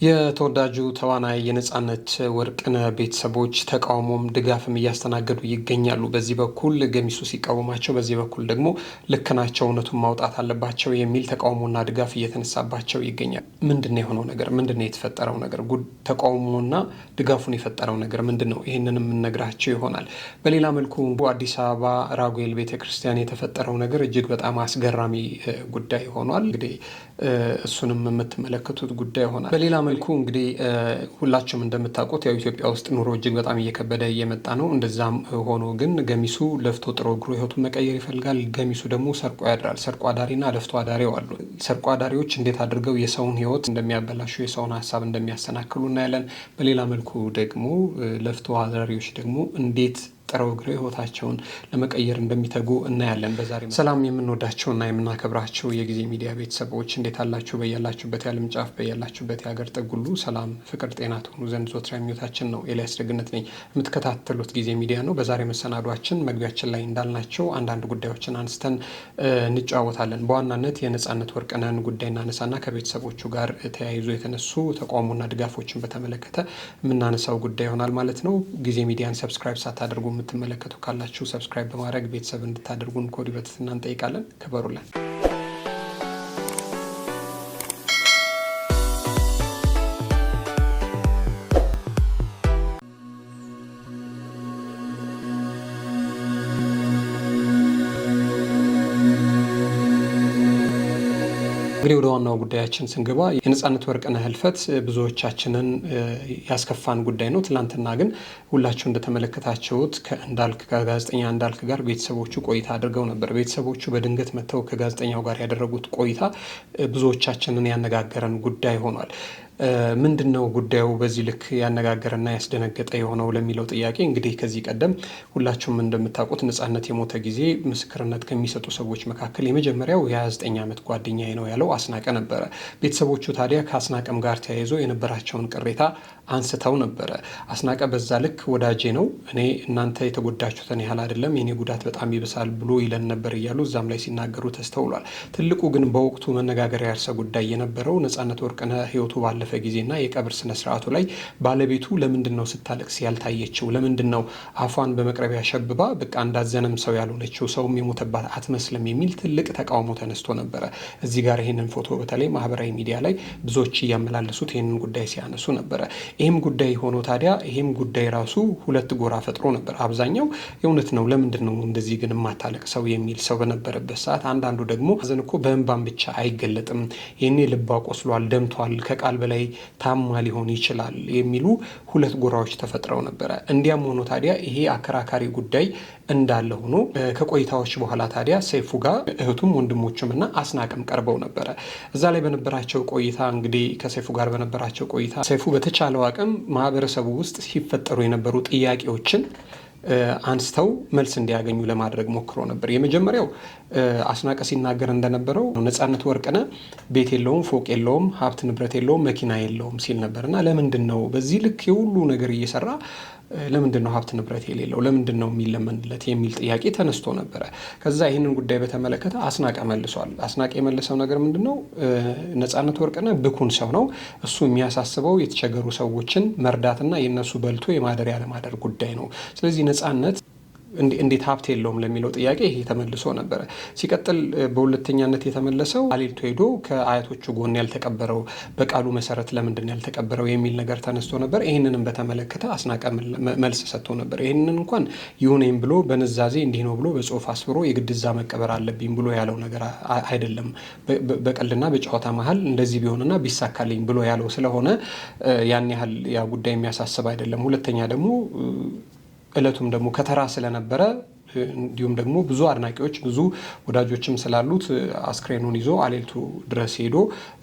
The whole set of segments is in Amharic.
የተወዳጁ ተዋናይ የነጻነት ወርቅነህ ቤተሰቦች ተቃውሞም ድጋፍም እያስተናገዱ ይገኛሉ። በዚህ በኩል ገሚሱ ሲቃወማቸው፣ በዚህ በኩል ደግሞ ልክ ናቸው እውነቱን ማውጣት አለባቸው የሚል ተቃውሞና ድጋፍ እየተነሳባቸው ይገኛል። ምንድነው የሆነው ነገር? ምንድነው የተፈጠረው ነገር? ተቃውሞና ድጋፉን የፈጠረው ነገር ምንድነው? ይህንን የምንነግራቸው ይሆናል። በሌላ መልኩ አዲስ አበባ ራጉኤል ቤተክርስቲያን የተፈጠረው ነገር እጅግ በጣም አስገራሚ ጉዳይ ሆኗል። እንግዲህ እሱንም የምትመለከቱት ጉዳይ ይሆናል። በሌላ መልኩ እንግዲህ ሁላችሁም እንደምታውቁት ያው ኢትዮጵያ ውስጥ ኑሮ እጅግ በጣም እየከበደ እየመጣ ነው። እንደዛም ሆኖ ግን ገሚሱ ለፍቶ ጥሮ ግሮ ህይወቱን መቀየር ይፈልጋል። ገሚሱ ደግሞ ሰርቆ ያድራል። ሰርቆ አዳሪና ለፍቶ አዳሪው አሉ። ሰርቆ አዳሪዎች እንዴት አድርገው የሰውን ህይወት እንደሚያበላሹ፣ የሰውን ሀሳብ እንደሚያሰናክሉ እናያለን። በሌላ መልኩ ደግሞ ለፍቶ አዳሪዎች ደግሞ እንዴት ጥረው ግረው ህይወታቸውን ለመቀየር እንደሚተጉ እናያለን። በዛሬ ሰላም የምንወዳቸውና የምናከብራቸው የጊዜ ሚዲያ ቤተሰቦች እንዴት አላችሁ? በያላችሁበት የዓለም ጫፍ በያላችሁበት የሀገር ጥግ ሁሉ ሰላም፣ ፍቅር፣ ጤና ትሆኑ ዘንድ ዞትራ ምኞታችን ነው። ኤልያስ ደግነት ነኝ። የምትከታተሉት ጊዜ ሚዲያ ነው። በዛሬ መሰናዷችን መግቢያችን ላይ እንዳልናቸው አንዳንድ ጉዳዮችን አንስተን እንጫወታለን። በዋናነት የነጻነት ወርቅነህን ጉዳይ እናነሳና ከቤተሰቦቹ ጋር ተያይዞ የተነሱ ተቃውሞና ድጋፎችን በተመለከተ የምናነሳው ጉዳይ ይሆናል ማለት ነው። ጊዜ ሚዲያን ሰብስክራይብ ሳታደርጉ የምትመለከቱ ካላችሁ ሰብስክራይብ በማድረግ ቤተሰብ እንድታደርጉን ኮድ በትህትና እንጠይቃለን። ክበሩልን። እንግዲህ ወደ ዋናው ጉዳያችን ስንገባ የነጻነት ወርቅነህ ህልፈት ብዙዎቻችንን ያስከፋን ጉዳይ ነው። ትላንትና ግን ሁላችሁ እንደተመለከታችሁት ከጋዜጠኛ እንዳልክ ጋር ቤተሰቦቹ ቆይታ አድርገው ነበር። ቤተሰቦቹ በድንገት መጥተው ከጋዜጠኛው ጋር ያደረጉት ቆይታ ብዙዎቻችንን ያነጋገረን ጉዳይ ሆኗል። ምንድነው ጉዳዩ በዚህ ልክ ያነጋገረና ያስደነገጠ የሆነው ለሚለው ጥያቄ እንግዲህ ከዚህ ቀደም ሁላችሁም እንደምታውቁት ነጻነት የሞተ ጊዜ ምስክርነት ከሚሰጡ ሰዎች መካከል የመጀመሪያው የ29 ዓመት ጓደኛዬ ነው ያለው አስናቀ ነበረ። ቤተሰቦቹ ታዲያ ከአስናቀም ጋር ተያይዞ የነበራቸውን ቅሬታ አንስተው ነበረ። አስናቀ በዛ ልክ ወዳጄ ነው፣ እኔ እናንተ የተጎዳችሁትን ያህል አይደለም፣ የኔ ጉዳት በጣም ይብሳል ብሎ ይለን ነበር እያሉ እዛም ላይ ሲናገሩ ተስተውሏል። ትልቁ ግን በወቅቱ መነጋገሪያ ያርሰ ጉዳይ የነበረው ነጻነት ወርቅነህ ህይወቱ ባለፈ ጊዜና የቀብር ስነ ስርዓቱ ላይ ባለቤቱ ለምንድን ነው ስታለቅስ ያልታየችው? ለምንድን ነው አፏን በመቅረቢያ ሸብባ በቃ እንዳዘነም ሰው ያልሆነችው? ሰውም የሞተባት አትመስልም የሚል ትልቅ ተቃውሞ ተነስቶ ነበረ። እዚህ ጋር ይህንን ፎቶ በተለይ ማህበራዊ ሚዲያ ላይ ብዙዎች እያመላለሱት ይህንን ጉዳይ ሲያነሱ ነበረ። ይህም ጉዳይ ሆኖ ታዲያ ይህም ጉዳይ ራሱ ሁለት ጎራ ፈጥሮ ነበር። አብዛኛው የእውነት ነው ለምንድን ነው እንደዚህ ግን የማታለቅ ሰው የሚል ሰው በነበረበት ሰዓት፣ አንዳንዱ ደግሞ ሀዘን እኮ በእንባን ብቻ አይገለጥም፣ ይህኔ ልቧ ቆስሏል፣ ደምቷል፣ ከቃል በላይ ታማ ሊሆን ይችላል የሚሉ ሁለት ጎራዎች ተፈጥረው ነበረ። እንዲያም ሆኖ ታዲያ ይሄ አከራካሪ ጉዳይ እንዳለ ሆኖ ከቆይታዎች በኋላ ታዲያ ሰይፉ ጋር እህቱም ወንድሞቹም እና አስናቀም ቀርበው ነበረ። እዛ ላይ በነበራቸው ቆይታ እንግዲህ ከሰይፉ ጋር በነበራቸው ቆይታ ሰይፉ በተቻለው አቅም ማህበረሰቡ ውስጥ ሲፈጠሩ የነበሩ ጥያቄዎችን አንስተው መልስ እንዲያገኙ ለማድረግ ሞክሮ ነበር። የመጀመሪያው አስናቀ ሲናገር እንደነበረው ነጻነት ወርቅነህ ቤት የለውም፣ ፎቅ የለውም፣ ሀብት ንብረት የለውም፣ መኪና የለውም ሲል ነበርና ለምንድን ነው በዚህ ልክ የሁሉ ነገር እየሰራ ለምንድን ነው ሀብት ንብረት የሌለው? ለምንድን ነው የሚለመንለት የሚል ጥያቄ ተነስቶ ነበረ። ከዛ ይህንን ጉዳይ በተመለከተ አስናቀ መልሷል። አስናቀ የመለሰው ነገር ምንድን ነው? ነጻነት ወርቅነህ ብኩን ሰው ነው። እሱ የሚያሳስበው የተቸገሩ ሰዎችን መርዳትና የነሱ በልቶ የማደር ያለማደር ጉዳይ ነው። ስለዚህ ነጻነት እንዴት ሀብት የለውም ለሚለው ጥያቄ ይሄ ተመልሶ ነበረ። ሲቀጥል በሁለተኛነት የተመለሰው አሌልቶ ሄዶ ከአያቶቹ ጎን ያልተቀበረው በቃሉ መሰረት ለምንድን ያልተቀበረው የሚል ነገር ተነስቶ ነበር። ይህንንም በተመለከተ አስናቀ መልስ ሰጥቶ ነበር። ይህንን እንኳን ይሁኔም ብሎ በንዛዜ እንዲህ ነው ብሎ በጽሁፍ አስፍሮ የግድዛ መቀበር አለብኝ ብሎ ያለው ነገር አይደለም። በቀልና በጨዋታ መሀል እንደዚህ ቢሆንና ቢሳካልኝ ብሎ ያለው ስለሆነ ያን ያህል ያ ጉዳይ የሚያሳስብ አይደለም። ሁለተኛ ደግሞ እለቱም ደግሞ ከተራ ስለነበረ እንዲሁም ደግሞ ብዙ አድናቂዎች ብዙ ወዳጆችም ስላሉት አስክሬኑን ይዞ አሌልቱ ድረስ ሄዶ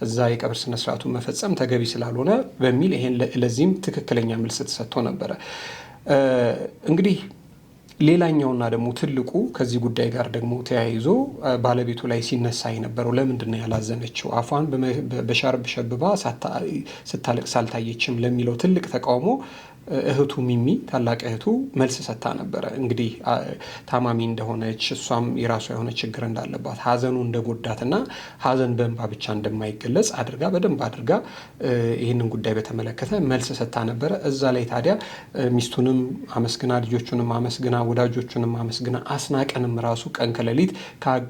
እዛ የቀብር ስነ ስርዓቱን መፈጸም ተገቢ ስላልሆነ በሚል ይሄን ለዚህም ትክክለኛ መልስ ተሰጥቶ ነበረ። እንግዲህ ሌላኛውና ደግሞ ትልቁ ከዚህ ጉዳይ ጋር ደግሞ ተያይዞ ባለቤቱ ላይ ሲነሳ የነበረው ለምንድን ነው ያላዘነችው? አፏን በሻርብ ሸብባ ስታለቅስ አልታየችም ለሚለው ትልቅ ተቃውሞ እህቱ ሚሚ ታላቅ እህቱ መልስ ሰጥታ ነበረ። እንግዲህ ታማሚ እንደሆነች እሷም የራሷ የሆነ ችግር እንዳለባት ሀዘኑ እንደጎዳትና ሀዘን በእንባ ብቻ እንደማይገለጽ አድርጋ በደንብ አድርጋ ይህንን ጉዳይ በተመለከተ መልስ ሰጥታ ነበረ። እዛ ላይ ታዲያ ሚስቱንም አመስግና ልጆቹንም አመስግና ወዳጆቹንም አመስግና አስናቀንም ራሱ ቀን ከሌሊት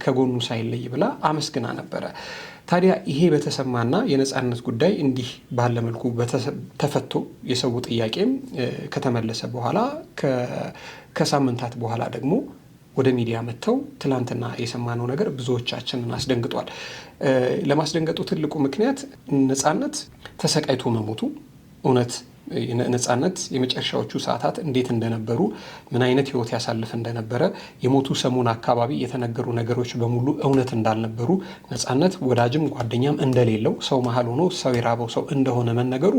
ከጎኑ ሳይለይ ብላ አመስግና ነበረ። ታዲያ ይሄ በተሰማና የነጻነት ጉዳይ እንዲህ ባለ መልኩ ተፈቶ የሰው ጥያቄም ከተመለሰ በኋላ ከሳምንታት በኋላ ደግሞ ወደ ሚዲያ መጥተው ትላንትና የሰማነው ነገር ብዙዎቻችንን አስደንግጧል። ለማስደንገጡ ትልቁ ምክንያት ነጻነት ተሰቃይቶ መሞቱ እውነት ነጻነት የመጨረሻዎቹ ሰዓታት እንዴት እንደነበሩ ምን አይነት ህይወት ያሳልፍ እንደነበረ የሞቱ ሰሞን አካባቢ የተነገሩ ነገሮች በሙሉ እውነት እንዳልነበሩ ነጻነት ወዳጅም ጓደኛም እንደሌለው ሰው መሀል ሆኖ ሰው የራበው ሰው እንደሆነ መነገሩ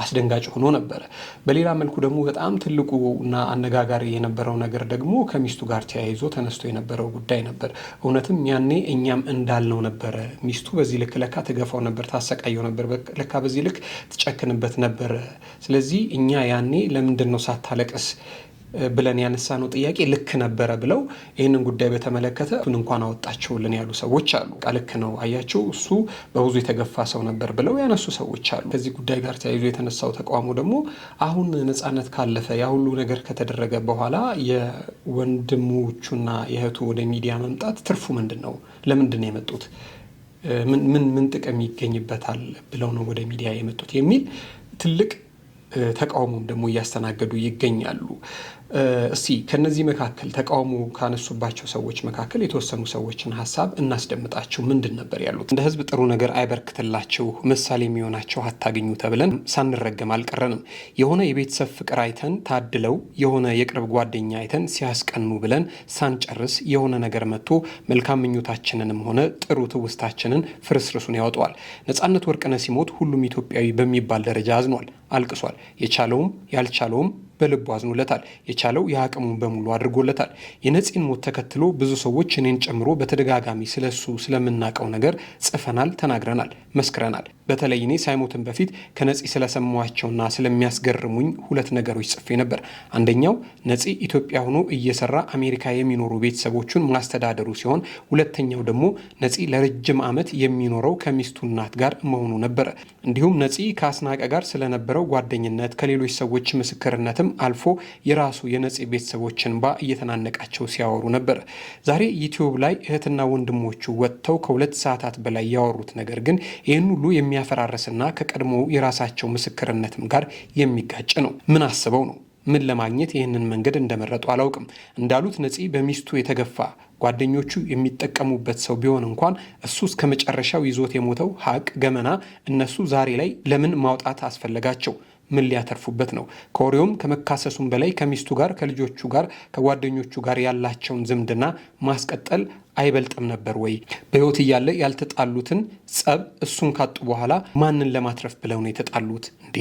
አስደንጋጭ ሆኖ ነበረ። በሌላ መልኩ ደግሞ በጣም ትልቁና አነጋጋሪ የነበረው ነገር ደግሞ ከሚስቱ ጋር ተያይዞ ተነስቶ የነበረው ጉዳይ ነበር። እውነትም ያኔ እኛም እንዳልነው ነበረ። ሚስቱ በዚህ ልክ ለካ ትገፋው ነበር፣ ታሰቃየው ነበር፣ ለካ በዚህ ልክ ትጨክንበት ነበረ። ስለዚህ እኛ ያኔ ለምንድን ነው ሳታለቅስ ብለን ያነሳነው ጥያቄ ልክ ነበረ ብለው ይህንን ጉዳይ በተመለከተ እንኳን አወጣቸውልን ያሉ ሰዎች አሉ። ልክ ነው አያቸው፣ እሱ በብዙ የተገፋ ሰው ነበር ብለው ያነሱ ሰዎች አሉ። ከዚህ ጉዳይ ጋር ተያይዞ የተነሳው ተቃውሞ ደግሞ አሁን ነጻነት ካለፈ ያ ሁሉ ነገር ከተደረገ በኋላ የወንድሞቹና የእህቱ ወደ ሚዲያ መምጣት ትርፉ ምንድን ነው? ለምንድን ነው የመጡት? ምን ጥቅም ይገኝበታል ብለው ነው ወደ ሚዲያ የመጡት የሚል ትልቅ ተቃውሞም ደግሞ እያስተናገዱ ይገኛሉ። እስቲ ከነዚህ መካከል ተቃውሞ ካነሱባቸው ሰዎች መካከል የተወሰኑ ሰዎችን ሀሳብ እናስደምጣቸው። ምንድን ነበር ያሉት? እንደ ህዝብ ጥሩ ነገር አይበርክትላችሁ፣ ምሳሌ የሚሆናቸው አታገኙ ተብለን ሳንረገም አልቀረንም። የሆነ የቤተሰብ ፍቅር አይተን ታድለው የሆነ የቅርብ ጓደኛ አይተን ሲያስቀኑ ብለን ሳንጨርስ የሆነ ነገር መጥቶ መልካም ምኞታችንንም ሆነ ጥሩ ትውስታችንን ፍርስርሱን ያወጣዋል። ነጻነት ወርቅነህ ሲሞት ሁሉም ኢትዮጵያዊ በሚባል ደረጃ አዝኗል፣ አልቅሷል። የቻለውም ያልቻለውም በልቡ አዝኖለታል። የቻለው የአቅሙን በሙሉ አድርጎለታል። የነፂን ሞት ተከትሎ ብዙ ሰዎች እኔን ጨምሮ በተደጋጋሚ ስለሱ ስለምናውቀው ነገር ጽፈናል፣ ተናግረናል፣ መስክረናል። በተለይ እኔ ሳይሞትን በፊት ከነፂ ስለሰማኋቸውና ስለሚያስገርሙኝ ሁለት ነገሮች ጽፌ ነበር። አንደኛው ነፂ ኢትዮጵያ ሆኖ እየሰራ አሜሪካ የሚኖሩ ቤተሰቦቹን ማስተዳደሩ ሲሆን፣ ሁለተኛው ደግሞ ነፂ ለረጅም ዓመት የሚኖረው ከሚስቱ እናት ጋር መሆኑ ነበረ። እንዲሁም ነፂ ከአስናቀ ጋር ስለነበረው ጓደኝነት ከሌሎች ሰዎች ምስክርነትም አልፎ የራሱ የነፂ ቤተሰቦችን እንባ እየተናነቃቸው ሲያወሩ ነበር። ዛሬ ዩቲዩብ ላይ እህትና ወንድሞቹ ወጥተው ከ2 ሰዓታት በላይ ያወሩት ነገር ግን ይህን ሁሉ የሚያፈራረስና ከቀድሞ የራሳቸው ምስክርነትም ጋር የሚጋጭ ነው። ምን አስበው ነው? ምን ለማግኘት ይህንን መንገድ እንደመረጡ አላውቅም። እንዳሉት ነፂ በሚስቱ የተገፋ ጓደኞቹ የሚጠቀሙበት ሰው ቢሆን እንኳን እሱ እስከ መጨረሻው ይዞት የሞተው ሀቅ ገመና እነሱ ዛሬ ላይ ለምን ማውጣት አስፈለጋቸው? ምን ሊያተርፉበት ነው? ከወሬውም ከመካሰሱም በላይ ከሚስቱ ጋር ከልጆቹ ጋር ከጓደኞቹ ጋር ያላቸውን ዝምድና ማስቀጠል አይበልጥም ነበር ወይ? በህይወት እያለ ያልተጣሉትን ጸብ እሱን ካጡ በኋላ ማንን ለማትረፍ ብለው ነው የተጣሉት? እንዴ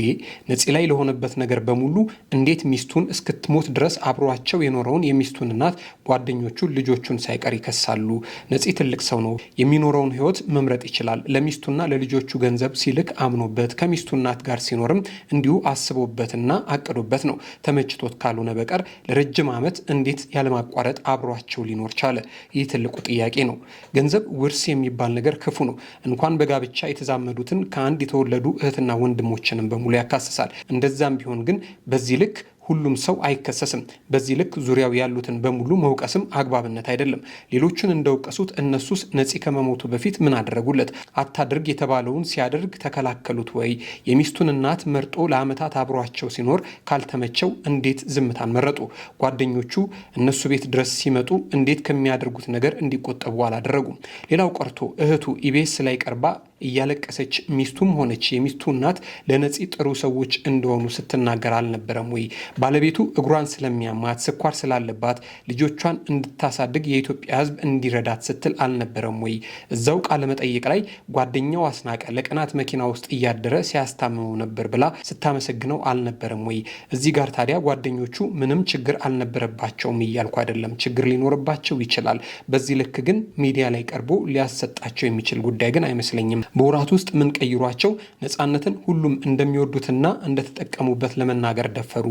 ነፂ ላይ ለሆነበት ነገር በሙሉ እንዴት ሚስቱን እስክትሞት ድረስ አብሯቸው የኖረውን የሚስቱን እናት፣ ጓደኞቹን፣ ልጆቹን ሳይቀር ይከሳሉ? ነፂ ትልቅ ሰው ነው፣ የሚኖረውን ህይወት መምረጥ ይችላል። ለሚስቱና ለልጆቹ ገንዘብ ሲልክ አምኖበት ከሚስቱ እናት ጋር ሲኖርም እንዲሁ አስቦበትና አቅዶበት ነው። ተመችቶት ካልሆነ በቀር ለረጅም ዓመት እንዴት ያለማቋረጥ አብሯቸው ሊኖር ቻለ? ይህ ትልቁ ጥያቄ ነው። ገንዘብ፣ ውርስ የሚባል ነገር ክፉ ነው። እንኳን በጋብቻ የተዛመዱትን ከአንድ የተወለዱ እህትና ወንድሞችንም በሙሉ ያካስሳል። እንደዛም ቢሆን ግን በዚህ ልክ ሁሉም ሰው አይከሰስም። በዚህ ልክ ዙሪያው ያሉትን በሙሉ መውቀስም አግባብነት አይደለም። ሌሎቹን እንደወቀሱት እነሱስ ነፂ ከመሞቱ በፊት ምን አደረጉለት? አታድርግ የተባለውን ሲያደርግ ተከላከሉት ወይ? የሚስቱን እናት መርጦ ለዓመታት አብሯቸው ሲኖር ካልተመቸው እንዴት ዝምታን መረጡ? ጓደኞቹ እነሱ ቤት ድረስ ሲመጡ እንዴት ከሚያደርጉት ነገር እንዲቆጠቡ አላደረጉም? ሌላው ቀርቶ እህቱ ኢቢኤስ ላይ ቀርባ እያለቀሰች ሚስቱም ሆነች የሚስቱ እናት ለነፂ ጥሩ ሰዎች እንደሆኑ ስትናገር አልነበረም ወይ? ባለቤቱ እግሯን ስለሚያማት ስኳር ስላለባት ልጆቿን እንድታሳድግ የኢትዮጵያ ሕዝብ እንዲረዳት ስትል አልነበረም ወይ? እዛው ቃለ መጠይቅ ላይ ጓደኛው አስናቀ ለቀናት መኪና ውስጥ እያደረ ሲያስታምመው ነበር ብላ ስታመሰግነው አልነበረም ወይ? እዚህ ጋር ታዲያ ጓደኞቹ ምንም ችግር አልነበረባቸውም እያልኩ አይደለም። ችግር ሊኖርባቸው ይችላል። በዚህ ልክ ግን ሚዲያ ላይ ቀርቦ ሊያሰጣቸው የሚችል ጉዳይ ግን አይመስለኝም። በወራት ውስጥ ምን ቀይሯቸው ነጻነትን ሁሉም እንደሚወዱትና እንደተጠቀሙበት ለመናገር ደፈሩ።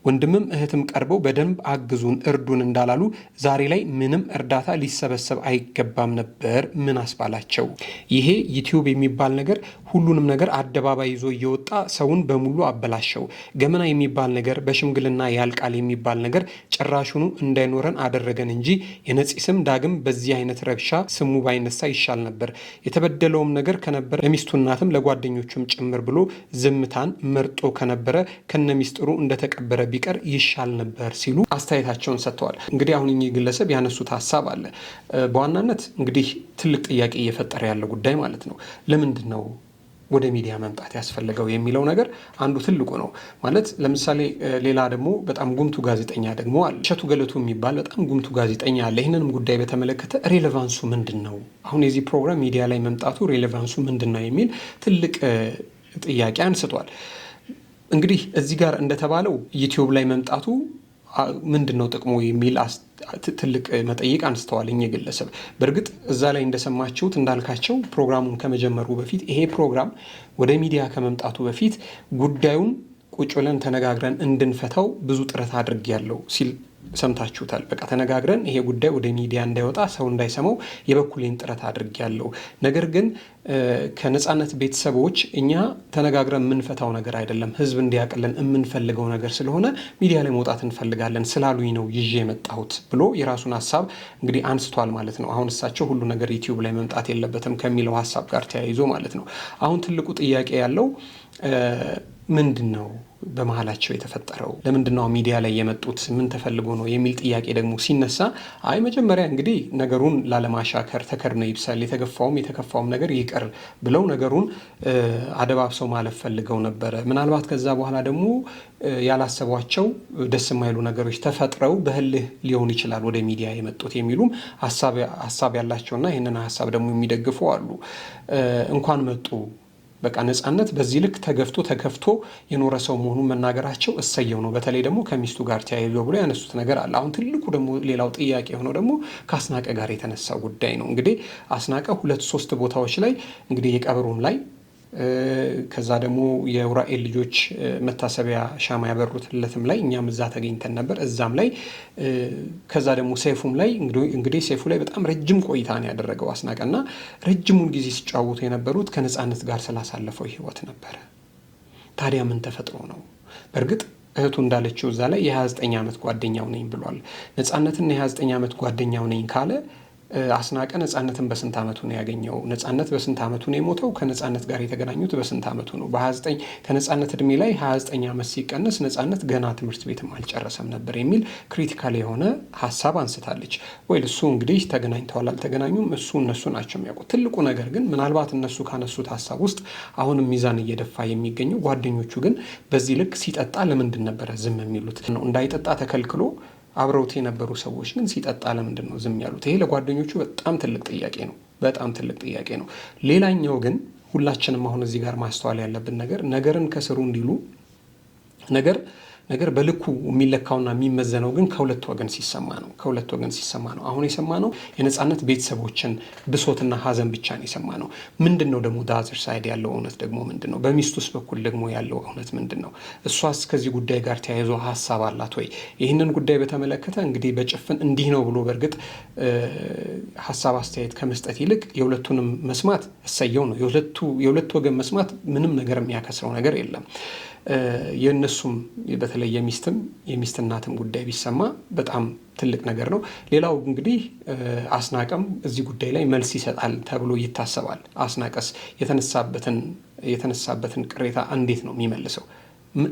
ወንድምም እህትም ቀርበው በደንብ አግዙን እርዱን እንዳላሉ ዛሬ ላይ ምንም እርዳታ ሊሰበሰብ አይገባም ነበር። ምን አስባላቸው? ይሄ ዩቲዩብ የሚባል ነገር ሁሉንም ነገር አደባባይ ይዞ እየወጣ ሰውን በሙሉ አበላሸው። ገመና የሚባል ነገር በሽምግልና ያልቃል የሚባል ነገር ጭራሹኑ እንዳይኖረን አደረገን እንጂ የነፂ ስም ዳግም በዚህ አይነት ረብሻ ስሙ ባይነሳ ይሻል ነበር። የተበደለውም ነገር ከነበረ ለሚስቱ እናትም ለጓደኞቹም ጭምር ብሎ ዝምታን መርጦ ከነበረ ከነሚስጥሩ እንደተቀበረ ቢቀር ይሻል ነበር ሲሉ አስተያየታቸውን ሰጥተዋል። እንግዲህ አሁን እኚህ ግለሰብ ያነሱት ሀሳብ አለ። በዋናነት እንግዲህ ትልቅ ጥያቄ እየፈጠረ ያለው ጉዳይ ማለት ነው። ለምንድን ነው ወደ ሚዲያ መምጣት ያስፈልገው የሚለው ነገር አንዱ ትልቁ ነው። ማለት ለምሳሌ ሌላ ደግሞ በጣም ጉምቱ ጋዜጠኛ ደግሞ አለ፣ እሸቱ ገለቱ የሚባል በጣም ጉምቱ ጋዜጠኛ አለ። ይህንንም ጉዳይ በተመለከተ ሬሌቫንሱ ምንድን ነው፣ አሁን የዚህ ፕሮግራም ሚዲያ ላይ መምጣቱ ሬሌቫንሱ ምንድን ነው የሚል ትልቅ ጥያቄ አንስቷል። እንግዲህ እዚህ ጋር እንደተባለው ዩቲዩብ ላይ መምጣቱ ምንድን ነው ጥቅሙ የሚል ትልቅ መጠይቅ አንስተዋል እኚህ ግለሰብ። በእርግጥ እዛ ላይ እንደሰማችሁት እንዳልካቸው ፕሮግራሙን ከመጀመሩ በፊት ይሄ ፕሮግራም ወደ ሚዲያ ከመምጣቱ በፊት ጉዳዩን ቁጭ ብለን ተነጋግረን እንድንፈታው ብዙ ጥረት አድርጌያለሁ ሲል ሰምታችሁታል። በቃ ተነጋግረን ይሄ ጉዳይ ወደ ሚዲያ እንዳይወጣ ሰው እንዳይሰማው የበኩሌን ጥረት አድርጌያለሁ። ነገር ግን ከነጻነት ቤተሰቦች እኛ ተነጋግረን የምንፈታው ነገር አይደለም፣ ህዝብ እንዲያቅልን የምንፈልገው ነገር ስለሆነ ሚዲያ ላይ መውጣት እንፈልጋለን ስላሉኝ ነው ይዤ የመጣሁት ብሎ የራሱን ሀሳብ እንግዲህ አንስቷል ማለት ነው። አሁን እሳቸው ሁሉ ነገር ዩቲዩብ ላይ መምጣት የለበትም ከሚለው ሀሳብ ጋር ተያይዞ ማለት ነው። አሁን ትልቁ ጥያቄ ያለው ምንድን ነው በመሀላቸው የተፈጠረው? ለምንድን ነው ሚዲያ ላይ የመጡት? ምን ተፈልጎ ነው የሚል ጥያቄ ደግሞ ሲነሳ መጀመሪያ እንግዲህ ነገሩን ላለማሻከር ተከድነው ይብሳል፣ የተገፋውም የተከፋውም ነገር ይቅር ብለው ነገሩን አደባብሰው ማለፍ ፈልገው ነበረ። ምናልባት ከዛ በኋላ ደግሞ ያላሰቧቸው ደስ የማይሉ ነገሮች ተፈጥረው በህልህ ሊሆን ይችላል ወደ ሚዲያ የመጡት የሚሉም ሀሳብ ያላቸውና ይህንን ሀሳብ ደግሞ የሚደግፉ አሉ። እንኳን መጡ በቃ ነጻነት በዚህ ልክ ተገፍቶ ተከፍቶ የኖረ ሰው መሆኑን መናገራቸው እሰየው ነው። በተለይ ደግሞ ከሚስቱ ጋር ተያይዞ ብሎ ያነሱት ነገር አለ። አሁን ትልቁ ደግሞ ሌላው ጥያቄ የሆነው ደግሞ ከአስናቀ ጋር የተነሳው ጉዳይ ነው። እንግዲህ አስናቀ 2-3 ቦታዎች ላይ እንግዲህ የቀብሩም ላይ ከዛ ደግሞ የኡራኤል ልጆች መታሰቢያ ሻማ ያበሩትለትም ላይ እኛም እዛ ተገኝተን ነበር። እዛም ላይ ከዛ ደግሞ ሰይፉም ላይ እንግዲህ ሰይፉ ላይ በጣም ረጅም ቆይታ ነው ያደረገው አስናቀና ረጅሙን ጊዜ ሲጫወቱ የነበሩት ከነጻነት ጋር ስላሳለፈው ህይወት ነበረ። ታዲያ ምን ተፈጥሮ ነው? በእርግጥ እህቱ እንዳለችው እዛ ላይ የ29 ዓመት ጓደኛው ነኝ ብሏል። ነጻነትን የ29 ዓመት ጓደኛው ነኝ ካለ አስናቀ ነጻነትን በስንት ዓመቱ ነው ያገኘው? ነጻነት በስንት ዓመቱ ነው የሞተው? ከነጻነት ጋር የተገናኙት በስንት ዓመቱ ነው? በ29 ከነጻነት እድሜ ላይ 29 ዓመት ሲቀነስ ነጻነት ገና ትምህርት ቤትም አልጨረሰም ነበር የሚል ክሪቲካል የሆነ ሀሳብ አንስታለች። ወይ እሱ እንግዲህ ተገናኝተዋል አልተገናኙም እሱ እነሱ ናቸው የሚያውቁት። ትልቁ ነገር ግን ምናልባት እነሱ ካነሱት ሀሳብ ውስጥ አሁንም ሚዛን እየደፋ የሚገኘው ጓደኞቹ ግን በዚህ ልክ ሲጠጣ ለምንድን ነበረ ዝም የሚሉት ነው? እንዳይጠጣ ተከልክሎ አብረውት የነበሩ ሰዎች ግን ሲጠጣ ለምንድን ነው ዝም ያሉት? ይሄ ለጓደኞቹ በጣም ትልቅ ጥያቄ ነው። በጣም ትልቅ ጥያቄ ነው። ሌላኛው ግን ሁላችንም አሁን እዚህ ጋር ማስተዋል ያለብን ነገርን ከስሩ እንዲሉ ነገር በልኩ የሚለካውና የሚመዘነው ግን ከሁለት ወገን ሲሰማ ነው። አሁን የሰማነው የነጻነት ቤተሰቦችን ብሶትና ሀዘን ብቻ ነው የሰማነው። ምንድን ነው ደግሞ ዳዘር ሳይድ ያለው እውነት ደግሞ ምንድን ነው? በሚስቱስ በኩል ደግሞ ያለው እውነት ምንድን ነው? እሷስ ከዚህ ጉዳይ ጋር ተያይዞ ሀሳብ አላት ወይ? ይህንን ጉዳይ በተመለከተ እንግዲህ በጭፍን እንዲህ ነው ብሎ በእርግጥ ሀሳብ አስተያየት ከመስጠት ይልቅ የሁለቱንም መስማት እሰየው ነው። የሁለቱ ወገን መስማት ምንም ነገር የሚያከስረው ነገር የለም። የእነሱም በተለይ የሚስት እናትም ጉዳይ ቢሰማ በጣም ትልቅ ነገር ነው። ሌላው እንግዲህ አስናቀም እዚህ ጉዳይ ላይ መልስ ይሰጣል ተብሎ ይታሰባል። አስናቀስ የተነሳበትን ቅሬታ እንዴት ነው የሚመልሰው?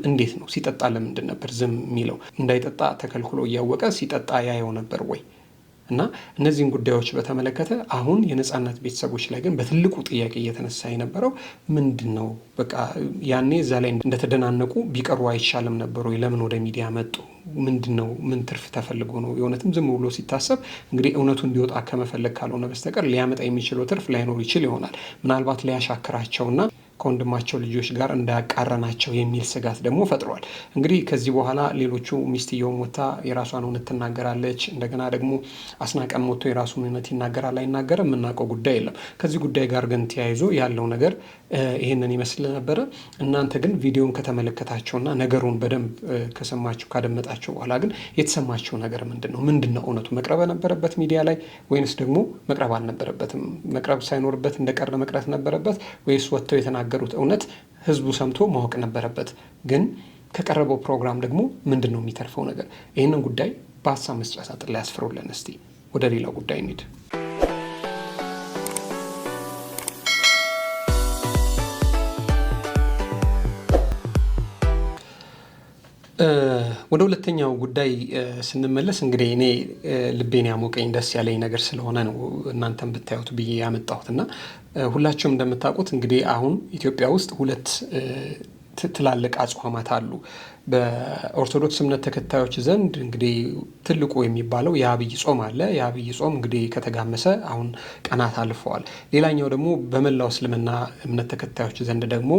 እንዴት ነው? ሲጠጣ ለምንድን ነበር ዝም የሚለው? እንዳይጠጣ ተከልክሎ እያወቀ ሲጠጣ ያየው ነበር ወይ? እና እነዚህን ጉዳዮች በተመለከተ አሁን የነጻነት ቤተሰቦች ላይ ግን በትልቁ ጥያቄ እየተነሳ የነበረው ምንድን ነው? በቃ ያኔ እዛ ላይ እንደተደናነቁ ቢቀሩ አይሻልም ነበሩ? ለምን ወደ ሚዲያ መጡ? ምንድን ነው? ምን ትርፍ ተፈልጎ ነው? የእውነትም ዝም ብሎ ሲታሰብ እንግዲህ እውነቱ እንዲወጣ ከመፈለግ ካልሆነ በስተቀር ሊያመጣ የሚችለው ትርፍ ላይኖር ይችል ይሆናል። ምናልባት ሊያሻክራቸውና ከወንድማቸው ልጆች ጋር እንዳያቃረናቸው የሚል ስጋት ደግሞ ፈጥሯል። እንግዲህ ከዚህ በኋላ ሌሎቹ ሚስትየውም ወጥታ የራሷን እውነት ትናገራለች። እንደገና ደግሞ አስናቀም ወጥቶ የራሱን እውነት ይናገራል አይናገርም የምናውቀው ጉዳይ የለም። ከዚህ ጉዳይ ጋር ግን ተያይዞ ያለው ነገር ይህንን ይመስል ነበረ። እናንተ ግን ቪዲዮን ከተመለከታችሁና ነገሩን በደንብ ከሰማችሁ ካደመጣችሁ በኋላ ግን የተሰማችሁ ነገር ምንድን ነው? እውነቱ መቅረብ ነበረበት ሚዲያ ላይ ወይንስ ደግሞ መቅረብ አልነበረበትም? መቅረብ ሳይኖርበት እንደቀረ መቅረት ነበረበት ወይስ ወጥተው የተናገሩት እውነት ህዝቡ ሰምቶ ማወቅ ነበረበት? ግን ከቀረበው ፕሮግራም ደግሞ ምንድን ነው የሚተርፈው ነገር? ይህንን ጉዳይ በሀሳብ መስጫ ሳጥን ላይ ያስፍሩልን። እስቲ ወደ ሌላው ጉዳይ እንሂድ። ወደ ሁለተኛው ጉዳይ ስንመለስ እንግዲህ እኔ ልቤን ያሞቀኝ ደስ ያለኝ ነገር ስለሆነ ነው እናንተም ብታዩት ብዬ ያመጣሁትና ሁላችሁም እንደምታውቁት እንግዲህ አሁን ኢትዮጵያ ውስጥ ሁለት ትላልቅ አጽዋማት አሉ። በኦርቶዶክስ እምነት ተከታዮች ዘንድ እንግዲህ ትልቁ የሚባለው የአብይ ጾም አለ። የአብይ ጾም እንግዲህ ከተጋመሰ አሁን ቀናት አልፈዋል። ሌላኛው ደግሞ በመላው እስልምና እምነት ተከታዮች ዘንድ ደግሞ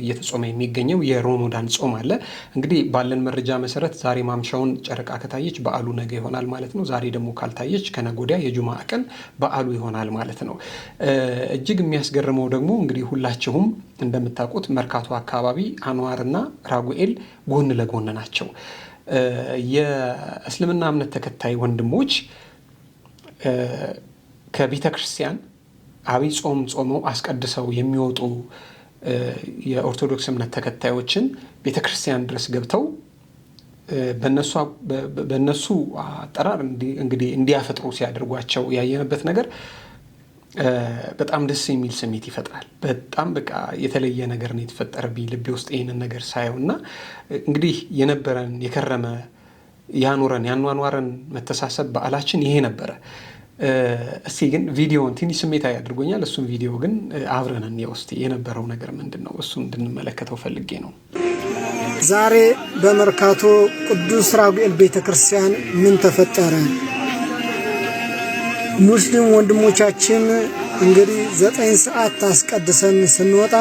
እየተጾመ የሚገኘው የሮሞዳን ጾም አለ። እንግዲህ ባለን መረጃ መሰረት ዛሬ ማምሻውን ጨረቃ ከታየች በዓሉ ነገ ይሆናል ማለት ነው። ዛሬ ደግሞ ካልታየች ከነገ ወዲያ የጁማ ቀን በዓሉ ይሆናል ማለት ነው። እጅግ የሚያስገርመው ደግሞ እንግዲህ ሁላችሁም እንደምታውቁት መርካቶ አካባቢ አንዋርና ራጉኤል ጎን ለጎን ናቸው። የእስልምና እምነት ተከታይ ወንድሞች ከቤተ ክርስቲያን አብይ ጾም ጾመው አስቀድሰው የሚወጡ የኦርቶዶክስ እምነት ተከታዮችን ቤተ ክርስቲያን ድረስ ገብተው በነሱ አጠራር እንግዲህ እንዲያፈጥሩ ሲያደርጓቸው ያየነበት ነገር በጣም ደስ የሚል ስሜት ይፈጥራል። በጣም በቃ የተለየ ነገር ነው የተፈጠረብኝ ልቤ ውስጥ ይህንን ነገር ሳየው እና እንግዲህ የነበረን የከረመ ያኗኗረን መተሳሰብ በዓላችን ይሄ ነበረ። እስቲ ግን ቪዲዮውን ትንሽ ስሜታዊ አድርጎኛል። እሱም ቪዲዮ ግን አብረን እንየው እስቲ የነበረው ነገር ምንድን ነው እሱን እንድንመለከተው ፈልጌ ነው። ዛሬ በመርካቶ ቅዱስ ራጉኤል ቤተክርስቲያን ምን ተፈጠረ? ሙስሊም ወንድሞቻችን እንግዲህ 9 ሰዓት ታስቀድሰን ስንወጣ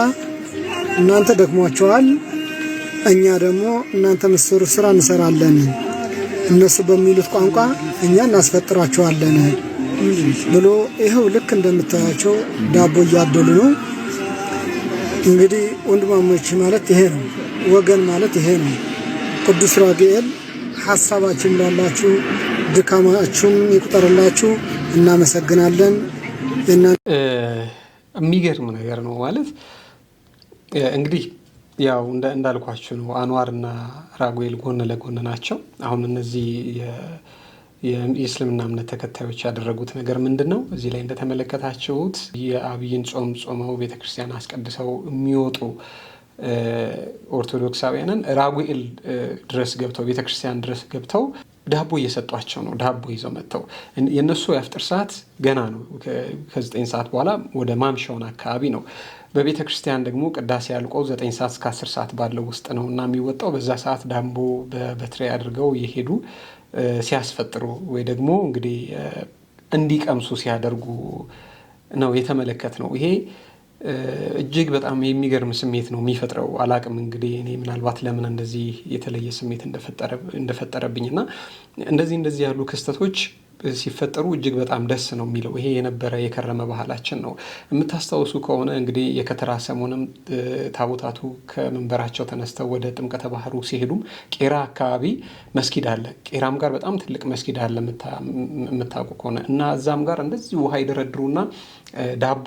እናንተ ደክሟቸዋል፣ እኛ ደግሞ እናንተ መስሩ ስራ እንሰራለን፣ እነሱ በሚሉት ቋንቋ እኛ እናስፈጥራቸዋለን ብሎ ይኸው ልክ እንደምታያቸው ዳቦ እያደሉ ነው። እንግዲህ ወንድማሞች ማለት ይሄ ነው፣ ወገን ማለት ይሄ ነው። ቅዱስ ራጉኤል ሐሳባችን ላላችሁ ድካማችሁም ይቁጠርላችሁ። እናመሰግናለን። የሚገርም ነገር ነው ማለት እንግዲህ ያው እንዳልኳችሁ ነው። አንዋርና ራጉኤል ጎን ለጎን ናቸው። አሁን እነዚህ የእስልምና እምነት ተከታዮች ያደረጉት ነገር ምንድን ነው? እዚህ ላይ እንደተመለከታችሁት የአብይን ጾም ጾመው ቤተክርስቲያን አስቀድሰው የሚወጡ ኦርቶዶክሳውያንን ራጉኤል ድረስ ገብተው ቤተክርስቲያን ድረስ ገብተው ዳቦ እየሰጧቸው ነው። ዳቦ ይዘው መጥተው የነሱ የአፍጥር ሰዓት ገና ነው። ከ9 ሰዓት በኋላ ወደ ማምሻውን አካባቢ ነው። በቤተ ክርስቲያን ደግሞ ቅዳሴ ያልቆ 9 ሰዓት እስከ 10 ሰዓት ባለው ውስጥ ነው እና የሚወጣው በዛ ሰዓት ዳቦ በትሬ አድርገው እየሄዱ ሲያስፈጥሩ ወይ ደግሞ እንግዲህ እንዲቀምሱ ሲያደርጉ ነው የተመለከት ነው። ይሄ እጅግ በጣም የሚገርም ስሜት ነው የሚፈጥረው። አላቅም እንግዲህ እኔ ምናልባት ለምን እንደዚህ የተለየ ስሜት እንደፈጠረብኝና እንደዚህ ያሉ ክስተቶች ሲፈጠሩ እጅግ በጣም ደስ ነው የሚለው። ይሄ የነበረ የከረመ ባህላችን ነው። የምታስታውሱ ከሆነ እንግዲህ የከተራ ሰሞንም ታቦታቱ ከመንበራቸው ተነስተው ወደ ጥምቀተ ባህሩ ሲሄዱም ቄራ አካባቢ መስጊድ አለ። ቄራም ጋር በጣም ትልቅ መስጊድ አለ የምታውቁ ከሆነ እና እዛም ጋር እንደዚህ ውሃ ይደረድሩና ዳቦ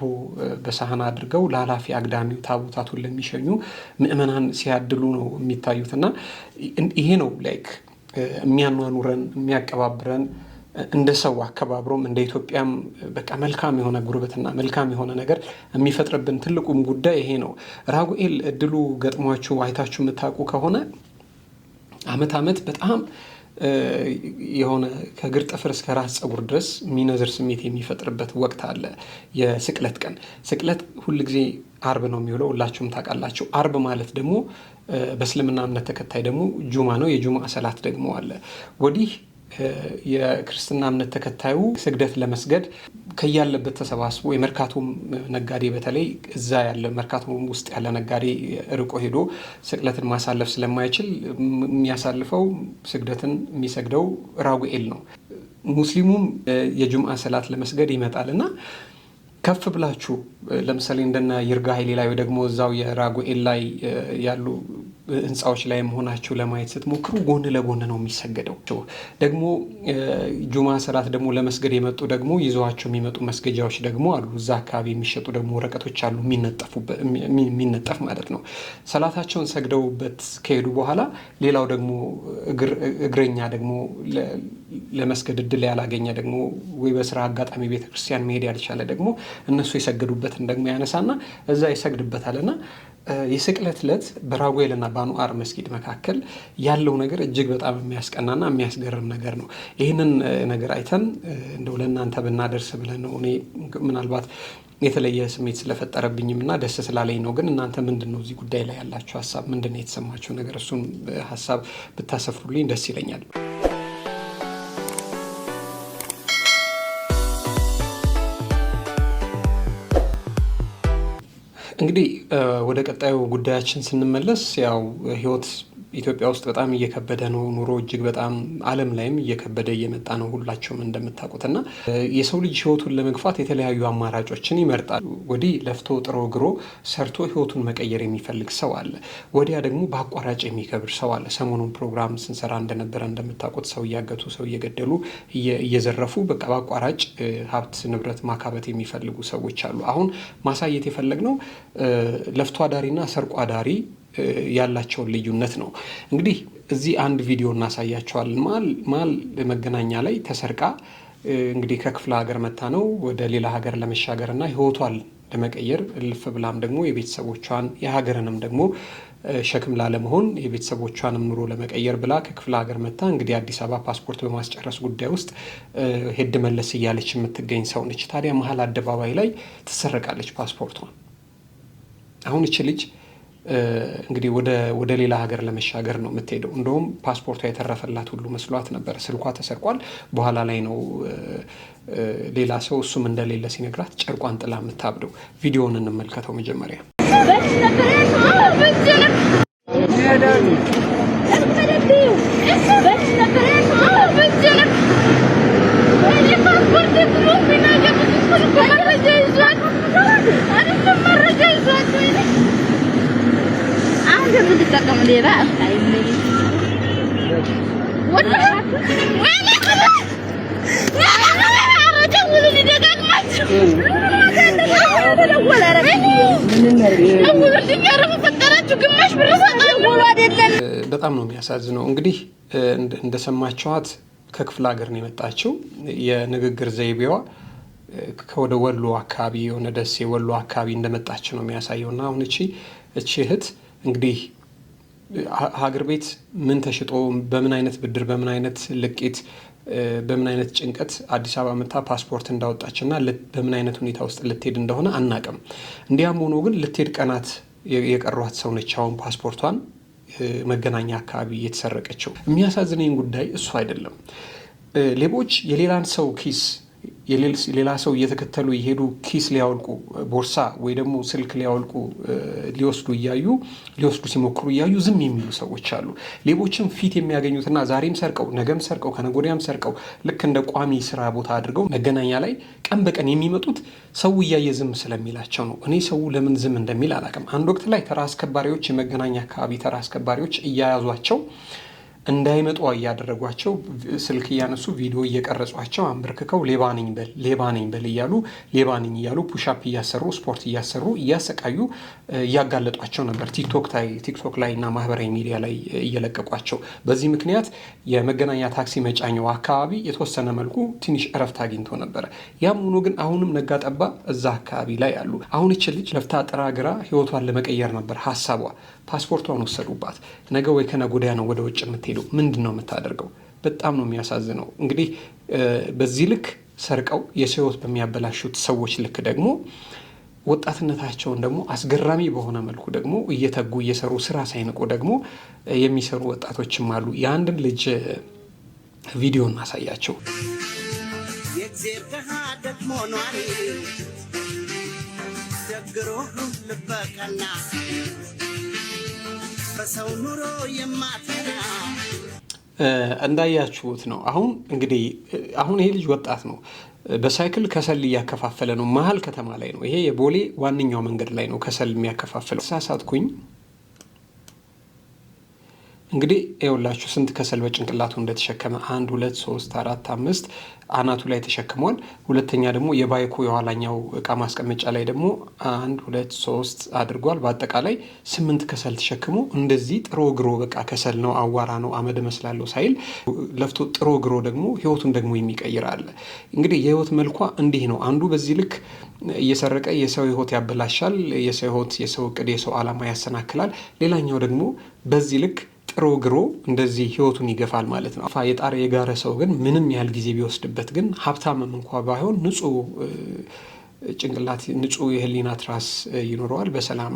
በሳህን አድርገው ለኃላፊ አግዳሚው ታቦታቱን ለሚሸኙ ምእመናን ሲያድሉ ነው የሚታዩት። እና ይሄ ነው ላይክ የሚያኗኑረን የሚያቀባብረን እንደ ሰው አከባብሮም እንደ ኢትዮጵያም በቃ መልካም የሆነ ጉርብትና መልካም የሆነ ነገር የሚፈጥርብን ትልቁም ጉዳይ ይሄ ነው። ራጉኤል እድሉ ገጥሟችሁ አይታችሁ የምታውቁ ከሆነ አመት በጣም የሆነ ከእግር ጥፍር እስከ ራስ ፀጉር ድረስ የሚነዝር ስሜት የሚፈጥርበት ወቅት አለ። የስቅለት ቀን ስቅለት ሁልጊዜ አርብ ነው የሚውለው፣ ሁላችሁም ታውቃላችሁ። አርብ ማለት ደግሞ በእስልምና እምነት ተከታይ ደግሞ ጁማ ነው። የጁማ ሰላት ደግሞ አለ። ወዲህ የክርስትና እምነት ተከታዩ ስግደት ለመስገድ ከያለበት ተሰባስቦ የመርካቶ ነጋዴ በተለይ እዛ ያለ መርካቶ ውስጥ ያለ ነጋዴ ርቆ ሄዶ ስቅለትን ማሳለፍ ስለማይችል የሚያሳልፈው ስግደትን የሚሰግደው ራጉኤል ነው። ሙስሊሙም የጁምዓ ሰላት ለመስገድ ይመጣልና ከፍ ብላችሁ ለምሳሌ እንደና ይርጋ ኃይሌ ላይ ደግሞ እዛው የራጉኤል ላይ ያሉ ህንፃዎች ላይ መሆናችሁ ለማየት ስትሞክሩ ጎን ለጎን ነው የሚሰገደው። ደግሞ ጁማ ሰላት ደግሞ ለመስገድ የመጡ ደግሞ ይዘዋቸው የሚመጡ መስገጃዎች ደግሞ አሉ። እዛ አካባቢ የሚሸጡ ደግሞ ወረቀቶች አሉ የሚነጠፍ ማለት ነው። ሰላታቸውን ሰግደውበት ከሄዱ በኋላ ሌላው ደግሞ እግረኛ ደግሞ ለመስገድ እድል ያላገኘ ደግሞ ወይ በስራ አጋጣሚ ቤተክርስቲያን መሄድ ያልቻለ ደግሞ እነሱ የሰገዱበትን ደግሞ ያነሳና እዛ ይሰግድበታልና የስቅለት ዕለት በራጉኤልና በአንዋር መስጊድ መካከል ያለው ነገር እጅግ በጣም የሚያስቀናና የሚያስገርም ነገር ነው። ይህንን ነገር አይተን እንደው ለእናንተ ብናደርስ ብለን ነው። እኔ ምናልባት የተለየ ስሜት ስለፈጠረብኝም እና ደስ ስላለኝ ነው። ግን እናንተ ምንድን ነው እዚህ ጉዳይ ላይ ያላችሁ ሀሳብ? ምንድን ነው የተሰማችሁ ነገር? እሱን ሀሳብ ብታሰፍሩልኝ ደስ ይለኛል። እንግዲህ ወደ ቀጣዩ ጉዳያችን ስንመለስ ያው ህይወት ኢትዮጵያ ውስጥ በጣም እየከበደ ነው። ኑሮ እጅግ በጣም ዓለም ላይም እየከበደ እየመጣ ነው ሁላችሁም እንደምታውቁትና የሰው ልጅ ህይወቱን ለመግፋት የተለያዩ አማራጮችን ይመርጣል። ወዲህ ለፍቶ ጥሮ ግሮ ሰርቶ ህይወቱን መቀየር የሚፈልግ ሰው አለ። ወዲያ ደግሞ በአቋራጭ የሚከብር ሰው አለ። ሰሞኑን ፕሮግራም ስንሰራ እንደነበረ እንደምታውቁት ሰው እያገቱ ሰው እየገደሉ እየዘረፉ በቃ በአቋራጭ ሀብት ንብረት ማካበት የሚፈልጉ ሰዎች አሉ። አሁን ማሳየት የፈለግነው ለፍቶ አዳሪና ሰርቆ አዳሪ ያላቸውን ልዩነት ነው። እንግዲህ እዚህ አንድ ቪዲዮ እናሳያቸዋለን። ማል መገናኛ ላይ ተሰርቃ እንግዲህ ከክፍለ ሀገር መታ ነው ወደ ሌላ ሀገር ለመሻገርና ህይወቷን ለመቀየር እልፍ ብላም ደግሞ የቤተሰቦቿን የሀገርንም ደግሞ ሸክም ላለመሆን የቤተሰቦቿንም ኑሮ ለመቀየር ብላ ከክፍለ ሀገር መታ እንግዲህ አዲስ አበባ ፓስፖርት በማስጨረስ ጉዳይ ውስጥ ሄድ መለስ እያለች የምትገኝ ሰው ነች። ታዲያ መሀል አደባባይ ላይ ትሰረቃለች ፓስፖርቷን። አሁን እቺ ልጅ እንግዲህ ወደ ሌላ ሀገር ለመሻገር ነው የምትሄደው። እንደውም ፓስፖርቷ የተረፈላት ሁሉ መስሏት ነበር። ስልኳ ተሰርቋል። በኋላ ላይ ነው ሌላ ሰው እሱም እንደሌለ ሲነግራት ጨርቋን ጥላ የምታብደው። ቪዲዮውን እንመልከተው መጀመሪያ። በጣም ነው የሚያሳዝነው። እንግዲህ እንደሰማችኋት ከክፍለ ሀገር ነው የመጣችው። የንግግር ዘይቤዋ ከወደ ወሎ አካባቢ የሆነ ደሴ ወሎ አካባቢ እንደመጣች ነው የሚያሳየውና አሁን እቺ እህት እንግዲህ ሀገር ቤት ምን ተሽጦ በምን አይነት ብድር በምን አይነት ልቂት በምን አይነት ጭንቀት አዲስ አበባ መታ ፓስፖርት እንዳወጣችና በምን አይነት ሁኔታ ውስጥ ልትሄድ እንደሆነ አናቅም። እንዲያም ሆኖ ግን ልትሄድ ቀናት የቀሯት ሰው ነች። አሁን ፓስፖርቷን መገናኛ አካባቢ የተሰረቀችው። የሚያሳዝነኝ ጉዳይ እሱ አይደለም። ሌቦች የሌላን ሰው ኪስ ሌላ ሰው እየተከተሉ ይሄዱ ኪስ ሊያወልቁ ቦርሳ ወይ ደግሞ ስልክ ሊያወልቁ ሊወስዱ ሲሞክሩ እያዩ ዝም የሚሉ ሰዎች አሉ። ሌቦችም ፊት የሚያገኙትና ዛሬም ሰርቀው ነገም ሰርቀው ከነጎዲያም ሰርቀው ልክ እንደ ቋሚ ስራ ቦታ አድርገው መገናኛ ላይ ቀን በቀን የሚመጡት ሰው እያየ ዝም ስለሚላቸው ነው። እኔ ሰው ለምን ዝም እንደሚል አላውቅም። አንድ ወቅት ላይ ተራ አስከባሪዎች የመገናኛ አካባቢ ተራ አስከባሪዎች እያያዟቸው እንዳይመጡ እያደረጓቸው ስልክ እያነሱ ቪዲዮ እየቀረጿቸው አንበርክከው ሌባ ነኝ በል እያሉ ሌባ ነኝ እያሉ ፑሻፕ እያሰሩ ስፖርት እያሰሩ እያሰቃዩ እያጋለጧቸው ነበር። ቲክቶክ ላይ እና ማህበራዊ ሚዲያ ላይ እየለቀቋቸው። በዚህ ምክንያት የመገናኛ ታክሲ መጫኛው አካባቢ የተወሰነ መልኩ ትንሽ እረፍት አግኝቶ ነበረ። ያም ሆኖ ግን አሁንም ነጋጠባ እዛ አካባቢ ላይ አሉ። አሁን ይች ልጅ ለፍታ ጥራ ግራ ህይወቷን ለመቀየር ነበር ሀሳቧ። ፓስፖርቷን ወሰዱባት። ነገ ወይ ከነገ ወዲያ ነው ወደ ውጭ የምትሄደው። ምንድን ነው የምታደርገው? በጣም ነው የሚያሳዝነው። እንግዲህ በዚህ ልክ ሰርቀው የሰው ህይወት በሚያበላሹት ሰዎች ልክ ደግሞ ወጣትነታቸውን ደግሞ አስገራሚ በሆነ መልኩ ደግሞ እየተጉ እየሰሩ ስራ ሳይንቁ ደግሞ የሚሰሩ ወጣቶችም አሉ። የአንድን ልጅ ቪዲዮ እናሳያቸው። የእግዚአብሔር ደሃ ደግሞ ኗሪ ደግሮ ልበቀና በሰው ኑሮ የማትና እንዳያችሁት ነው። አሁን እንግዲህ ይሄ ልጅ ወጣት ነው። በሳይክል ከሰል እያከፋፈለ ነው። መሀል ከተማ ላይ ነው። ይሄ የቦሌ ዋነኛው መንገድ ላይ ነው ከሰል የሚያከፋፍለው። ሳሳትኩኝ እንግዲህ ይኸውላችሁ ስንት ከሰል በጭንቅላቱ እንደተሸከመ 1 2 3 4 5 አናቱ ላይ ተሸክሟል። ሁለተኛ ደግሞ የባይኩ የኋላኛው እቃ ማስቀመጫ ላይ ደግሞ 1 2 3 አድርጓል። በአጠቃላይ 8 ከሰል ተሸክሞ እንደዚህ ጥሮ ግሮ በቃ ከሰል ነው፣ አዋራ ነው፣ አመድ መስላለሁ ሳይል ለፍቶ ጥሮ ግሮ ደግሞ ህይወቱን ደግሞ የሚቀይር አለ። እንግዲህ የህይወት መልኳ እንዲህ ነው። አንዱ በዚህ ልክ እየሰረቀ የሰው ህይወት ያበላሻል፣ የሰው ህይወት፣ የሰው እቅድ፣ የሰው አላማ ያሰናክላል። ሌላኛው ደግሞ በዚህ ልክ ጥሮ ግሮ እንደዚህ ህይወቱን ይገፋል ማለት ነው። የጣረ የጋረ ሰው ግን ምንም ያህል ጊዜ ቢወስድበት ግን ሀብታምም እንኳ ባይሆን ንጹህ ጭንቅላት፣ ንጹህ የህሊና ትራስ ይኖረዋል። በሰላም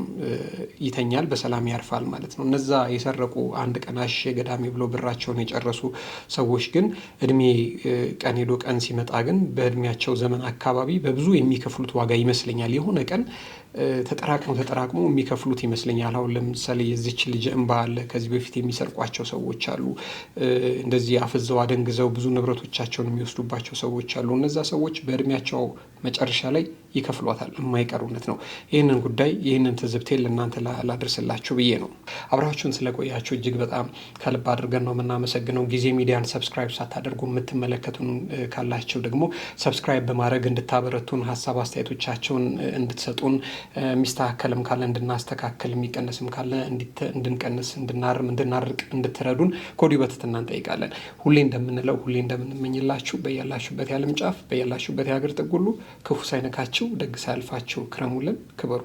ይተኛል፣ በሰላም ያርፋል ማለት ነው። እነዛ የሰረቁ አንድ ቀን አሽ ገዳሜ ብሎ ብራቸውን የጨረሱ ሰዎች ግን እድሜ ቀን ሄዶ ቀን ሲመጣ ግን በእድሜያቸው ዘመን አካባቢ በብዙ የሚከፍሉት ዋጋ ይመስለኛል። የሆነ ቀን ተጠራቅሞ የሚከፍሉት ይመስለኛል። አሁን ለምሳሌ የዚች ልጅ እንባ አለ። ከዚህ በፊት የሚሰርቋቸው ሰዎች አሉ። እንደዚህ አፍዘው አደንግዘው ብዙ ንብረቶቻቸውን የሚወስዱባቸው ሰዎች አሉ። እነዛ ሰዎች በእድሜያቸው መጨረሻ ላይ ይከፍሏታል። የማይቀር እውነት ነው። ይህንን ጉዳይ ይህንን ትዝብቴን ለእናንተ ላደርስላችሁ ብዬ ነው። አብራችሁን ስለቆያችሁ እጅግ በጣም ከልብ አድርገን ነው የምናመሰግነው። ጊዜ ሚዲያን ሰብስክራይብ ሳታደርጉ የምትመለከቱን ካላችሁ ደግሞ ሰብስክራይብ በማድረግ እንድታበረቱን፣ ሀሳብ አስተያየቶቻቸውን እንድትሰጡን፣ የሚስተካከልም ካለ እንድናስተካከል፣ የሚቀነስም ካለ እንድንቀንስ፣ እንድናርቅ እንድትረዱን ከወዲሁ በትህትና እንጠይቃለን። ሁሌ እንደምንለው ሁሌ እንደምንመኝላችሁ በያላችሁበት የዓለም ጫፍ በያላችሁበት የሀገር ጥግ ሁሉ ክፉ ሳይነካችሁ ደግ ሳያልፋችሁ ክረሙልን፣ ክበሩ።